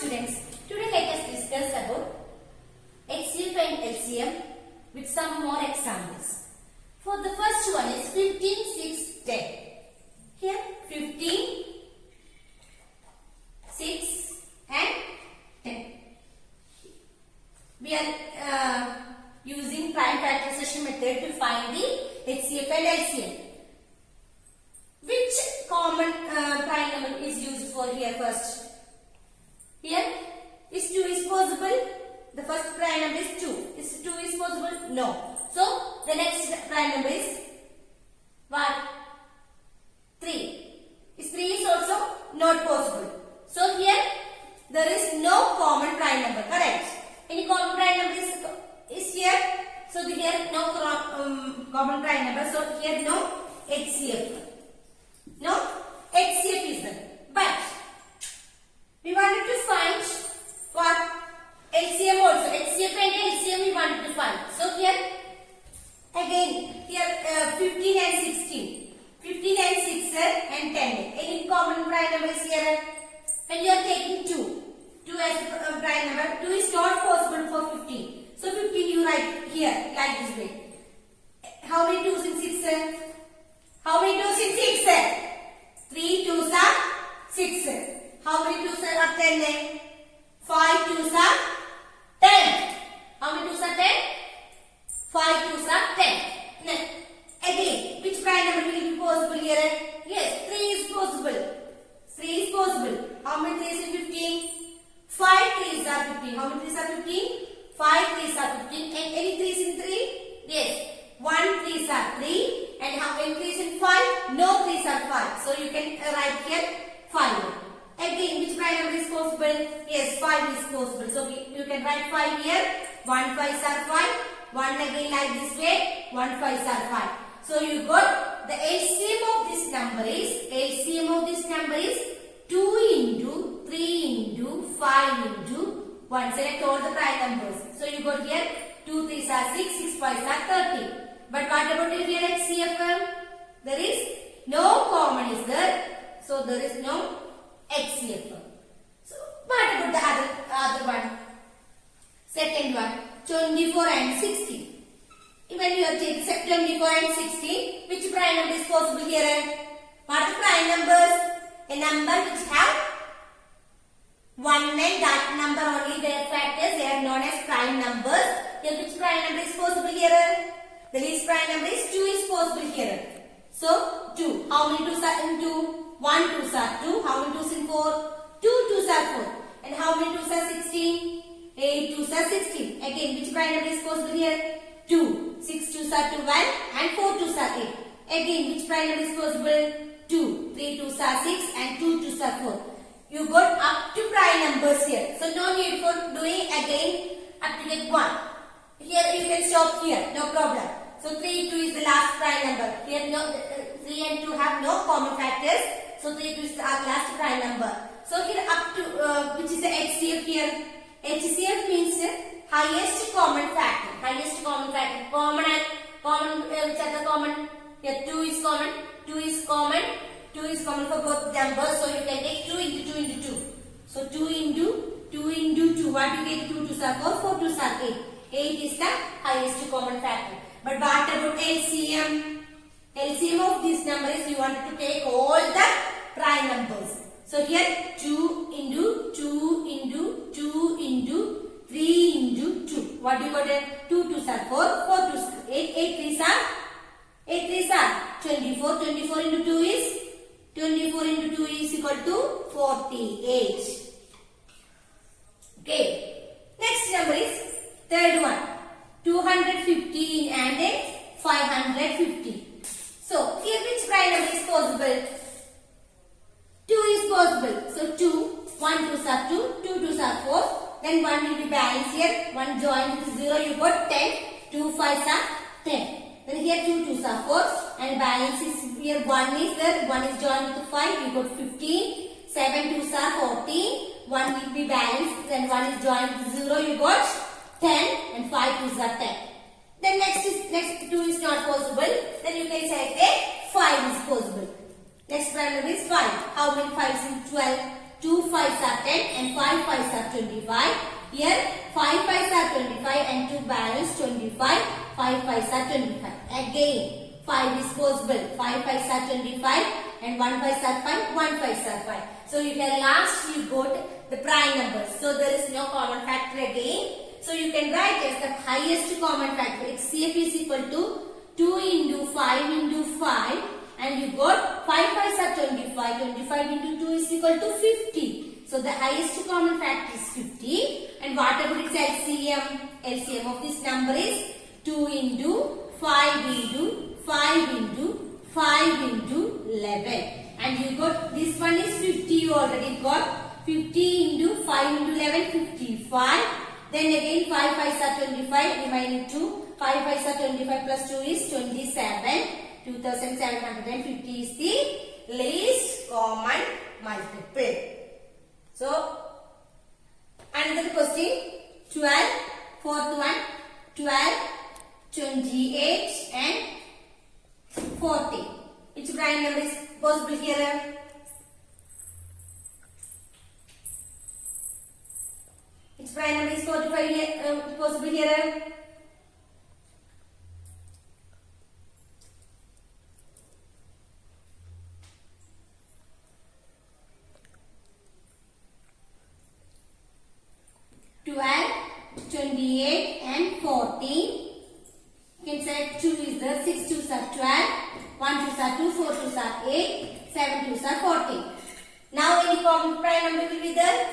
students, today let us discuss about HCF and LCM with some more examples. For the first one is 15, 6, 10. Here 15, 6 and 10. We are using prime factorization method to find the HCF and LCM. Which common prime number is used for here first? Here is 2 is possible. The first prime number is 2. Is 2 is possible? No. So the next prime number is what? 3. Is 3 is also not possible. So here there is no common prime number. Correct? Any common prime number is here. So here no common prime number. So here no HCF. No HCF is there. But we wanted to find what LCM also. HCF and LCM we wanted to find. So here again 15 and 16. 15 and 6 and 10. Any common prime number is here? When you are taking 2 as the prime number, 2 is not possible for 15. So 15 you write here like this way. How many 2's in 6? How many 2's in 6? 3 2's are 6. How many 2's are 10? 5 2's are 10. How many 2's are 10? 5 2's are 10. Now, again, which prime number will be possible here? Yes, 3 is possible. 3 is possible. How many 3's in 15? 5 3's are 15. How many 3's are 15? 5 3's are 15. And any 3's in 3? Yes. 1 3's are 3. And how many 3's in 5? No 3's are 5. So you can write here 5. Again, which prime number is possible? Yes, 5 is possible. So you can write 5 here. 1 5's are 5. 1 again like this way. 1 5's are 5. So you got the LCM of this number is 2 into 3 into 5 into 1. Select all the prime numbers. So you got here 2 3's are 6, 6 5's are 30. But what about here HCF? There is no common is there. So there is no HCF. So what about the other one? Second one, 24 and 16. When you are taking 24 and 16, which prime number is possible here? What are the prime numbers? A number which have 1 and that number only, their factors, they are known as prime numbers. Here which prime number is possible here? The least prime number is 2 is possible here. So 2. How many 2's are in 2? 1 2's are 2. How many 2's in 4? 2 2's are 4. And how many 2's are 16? 8 2's are 16. Again, which prime number is possible here? 2. 6 2's are 12 and 4 2's are 8. Again, which prime number is possible? 2. 3 2's are 6 and 2 2's are 4. You got up to prime numbers here. So no need for doing again up to get 1. Here you can stop here, no problem. So 3 2 is the last prime number. Here no 3 and 2 have no common factors. So 3 2 is the last prime number. So here up to which is the HCF here? HCF means highest common factor. Highest common factor. Common which are the common? Here 2 is common. 2 is common. 2 is common for both numbers. So you can take 2 into 2 into 2. So 2 into 2 into 2. What you get? 2 2's are 4. 4 2's are 8. 8 is the highest common factor. But what about LCM? LCM of this number is you want to take all the prime numbers. So here 2 into 2 into 2 into 3 into 2. What do you got there? 2 2's are 4. 4 2's are 8. 8 3's are 24. 24 into 2 is 24 into 2 is equal to 48. Okay. Next number is third one. 215 and 550. So here which prime number is possible? 2 is possible. So 2, 1 2's are 2, 2 2's are 4. Then 1 will be balanced here. 1 joined to 0, you got 10. 2 5's are 10. Then here 2 2's are 4 and balance is here 1 is there. 1 is joined to 5, you got 15. 7 2's are 14. 1 will be balanced. Then 1 is joined to 0, you got 10 and 5 2's are 10. Then next 2 is not possible. Then you can say 5 is possible. Next prime number is 5. How many 5s in 12? 2 5s are 10 and 5 5s are 25. Here 5 5s are 25 and 2 balance 25. 5 5s are 25. Again 5 is possible. 5 5s are 25 and 1 5s are 5. 1 5s are 5. So you can last you got the prime numbers. So there is no common factor again. So you can write as the highest common factor. HCF is equal to 2 into 5 into 5 and you got 5 5s are 25. 25 into 2 is equal to 50. So the highest common factor is 50. And what about its LCM? LCM of this number is 2 into 5 into 5 into 5 into 11. And you got this one is 50. You already got 50 into 5 into 11, 55. Then again 5 5s are 25, remaining 2. 5 5s are 25 plus 2 is 27. 2750 is the least common multiple. So, another question. 12, fourth one, 12, 28 and 40. Which prime number is possible here? Which prime number is 45 here, possible here? And 14. You can say 2 is there, 6 2s are 12, 1 2s are 2, 4 2s are 8, 7 2s are 14. Now any common prime number will be there?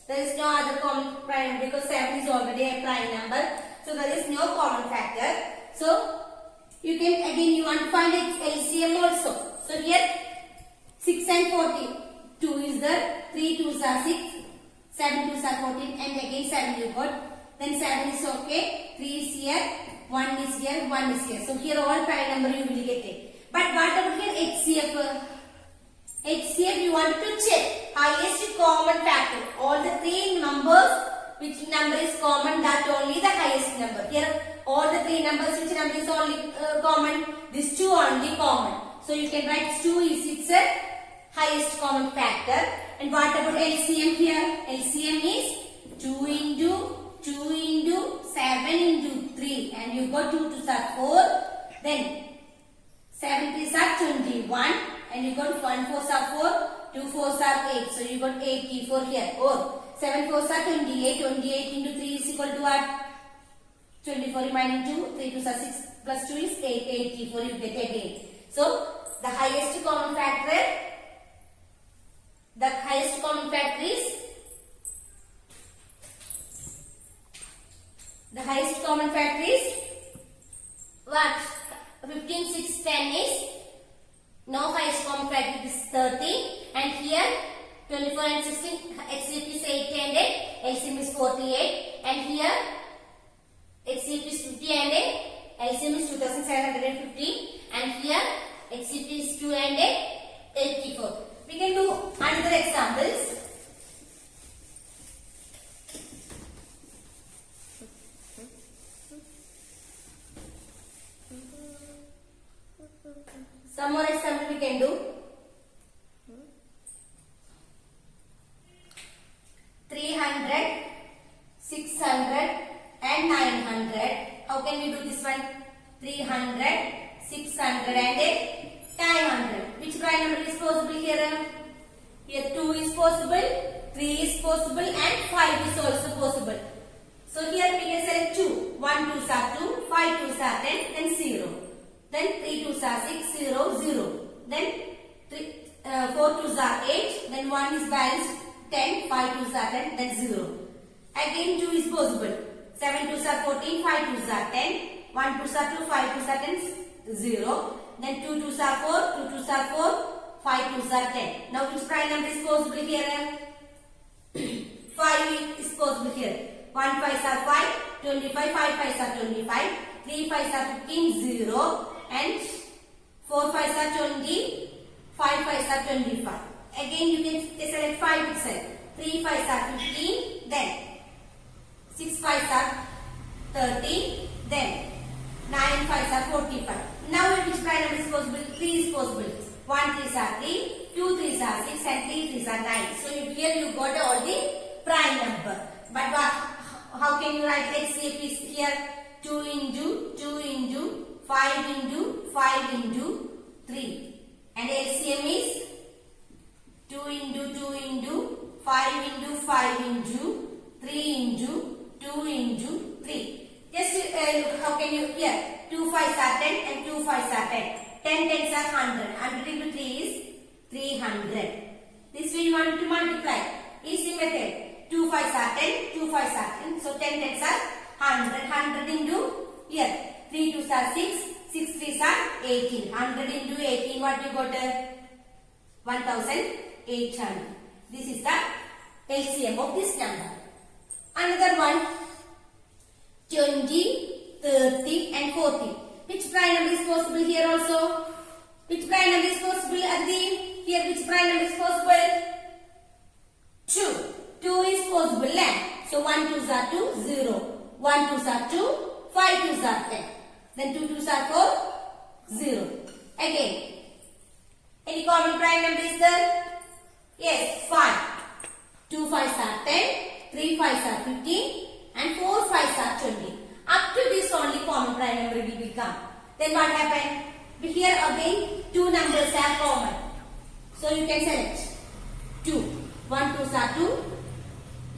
There is no other common prime number because 7 is already a prime number. So there is no common factor. So you can again you want to find its LCM also. So here 6 and 14. 2 is there, 3 2s are 6, 7 2s are 14 and again 7 you got. Then 7 is okay, 3 is here, 1 is here, 1 is here. So here all prime number you will get it. But what about here HCF? HCF you want to check highest common factor. All the 3 numbers, which number is common, that only the highest number. Here all the 3 numbers, which number is only common, this 2 only common. So you can write 2 is its highest common factor. And what about LCM here? LCM is 2 into 7 into 3 and you got 2 2s are 4, then 7 3s are 21 and you got 1 4s are 4, 2 4s are 8, so you got 84 here. Or 7 4s are 28, 28 into 3 is equal to what? 24 remaining 2, 3 2s are 6 plus 2 is 8, 84 you get again. So the highest common factor is what? 15, 6, 10 is no highest common factor is 30 and here 24 and 16 HCF is 80 and 8, LCM is 48 and here HCF is 50 and 8, LCM is 2750 and here HCF is 2 and 8, 84. We can do another examples. Some more example we can do. 300, 600 and 900. How can we do this one? 300, 600 and 900. Which prime number is possible here? Here 2 is possible, 3 is possible and 5 is also possible. So here we can select 2. 1 2s are 2, 5 2s are 10 and 0. Then 3 2s are 6, 0, 0. Then 4 2s are 8. Then 1 is balanced 10, 5 2s are 10, then 0. Again 2 is possible. 7 2s are 14, 5 2s are 10, 1 2s are 2, 5 2s are 10, 0. Then 2 2s are 4, 2 2s are 4, 5 2s are 10. Now which prime number is possible here? 5 is possible here. 1 5s are 5, 25, 5 5s are 25, 3 5s are 15, 0. And 4 5s are 20, 5 5s are 25. Again you can select 5 itself. 3 5s are 15, then 6 5s are 30, then 9 5s are 45. Now which prime number is possible? 3 is possible. 1 3s are 3, 2 3s are 6 and 3 3s are 9. So here you got all the prime number. But how can you write HCF is here? 2 into 2 into 5 into 5 into 3. And LCM is 2 into 2 into 5 into 5 into 3 into 2 into 3. Just look, how can you here? 2 5s are 10 and 2 5s are 10. 10 10s are 100. 100 into 3 is 300. This way you want to multiply. Easy method. 2 5s are 10, 2 5s are 10. So 10 10s are 100. 100 into here. 3 2s are 6. 6 3s are 18. 100 into 18. What you got? 1800. This is the LCM of this number. Another one. 20, 30 and 40. Which prime number is possible here also? Which prime number is possible at the here? Which prime number is possible? 2. 2 is possible. So 1 2s are 2, 0. 1 2s are 2, 5 2s are 10. Then 2 2s are 4, 0. Again. Any common prime number is there? Yes, 5. 2 5s are 10, 3 5s are 15 and 4 5s are 20. Up to this only common prime number will become. Then what happened? Here again 2 numbers are common. So you can select 2. 1 2s are 2.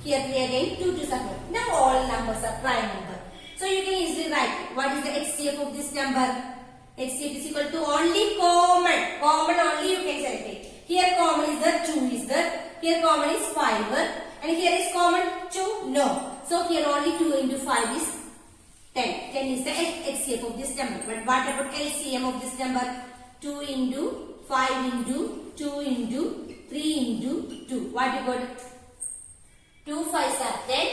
Here 3 again 2 2s are 4. Now all numbers are prime number. So you can easily write what is the HCF of this number. HCF is equal to only common. Common only you can select it. Here common is the 2 is there. Here common is 5. And here is common 2? No. So here only 2 into 5 is 10. 10 is the HCF of this number. But what about LCM of this number? 2 into 5 into 2 into 3 into 2. What you got? 2 5s are 10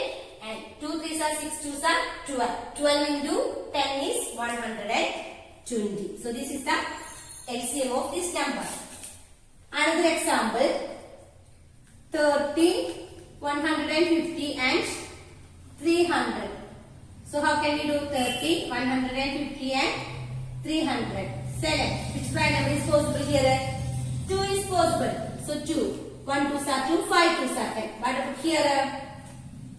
and 2 3s are 6 2s are 12. 12 into 10 is 120. So this is the LCM of this number. Another example. 30, 150 and 300. So how can we do 30, 150 and 300? Select which prime number is possible here? 2 is possible. So 2. 1 2s are 2, 5 2s are 10. But here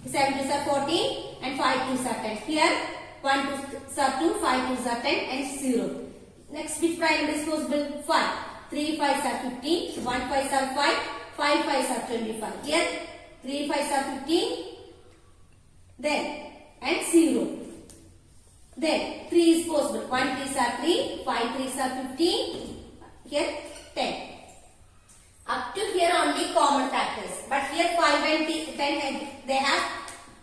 7 2s are 14 and 5 2s are 10. Here 1 2s are 2, 5 2s are 10 and 0. Next which prime number is possible? 5. 3 5s are 15, 1 5s are 5, 5 5s are 25. Here 3 5s are 15, then and 0. Then 3 is possible. 1 3s are 3, 5 3s are 15, here 10. Up to here only common factors. But here 5 and 10 they have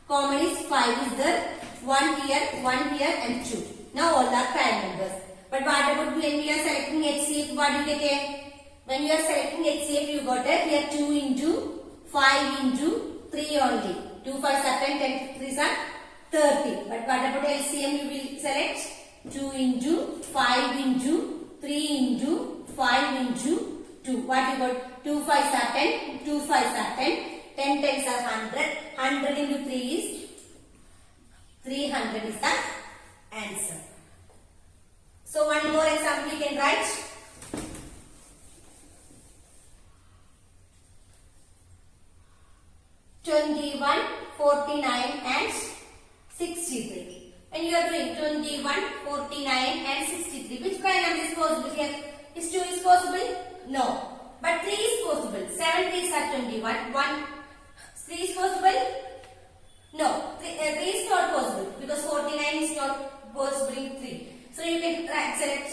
common is 5 is there, 1 here and 2. Now all are prime numbers. But what about when we are selecting HCF? What do you get here? When you are selecting HCF, you got it here 2 into 5 into 3 only. 2 5s are 10, 10 3s are 30. But what about LCM? You will select 2 into 5 into 3 into 5 into 2. What you got? 2 5s are 10, 2 5s are 10, 10 10s are 100. 100 into 3 is 300 is the answer. So one more example we can write. 21, 49 and 63. When you are doing 21, 49 and 63, which prime number is possible here? Is 2 is possible? No. But 3 is possible. 7 3s are 21. 3 is possible? No. 3 is not possible because 49 is not possible in 3. So you can select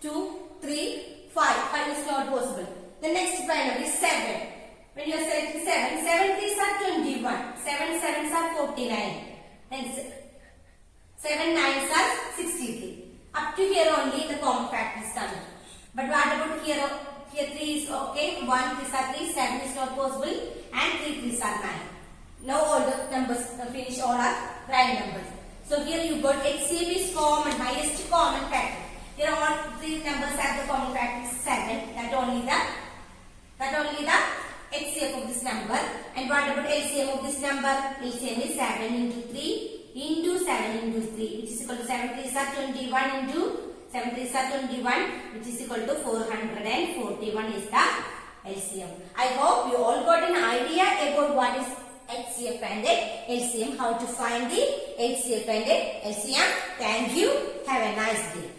2, 3, 5. 5 is not possible. The next prime number is 7. When you are selecting 7, 7 3s are 21. 7 7s are 49. And 7 9s are 63. Up to here only the common factor is coming. But what about here? Here 3 is okay. 1 3s are 3. 7 is not possible. And 3 3s are 9. Now all the numbers finish. All are prime numbers. So here you got HCF is common, highest common factor. Here all three numbers have the common factor 7. That only the HCF of this number. And what about LCM of this number? LCM is 7 into 3 into 7 into 3, which is equal to 7 3s are 21 into 7 3s are 21, which is equal to 441 is the LCM. I hope you all got an idea about what is HCF and LCM. How to find the HCF and LCM? Thank you. Have a nice day.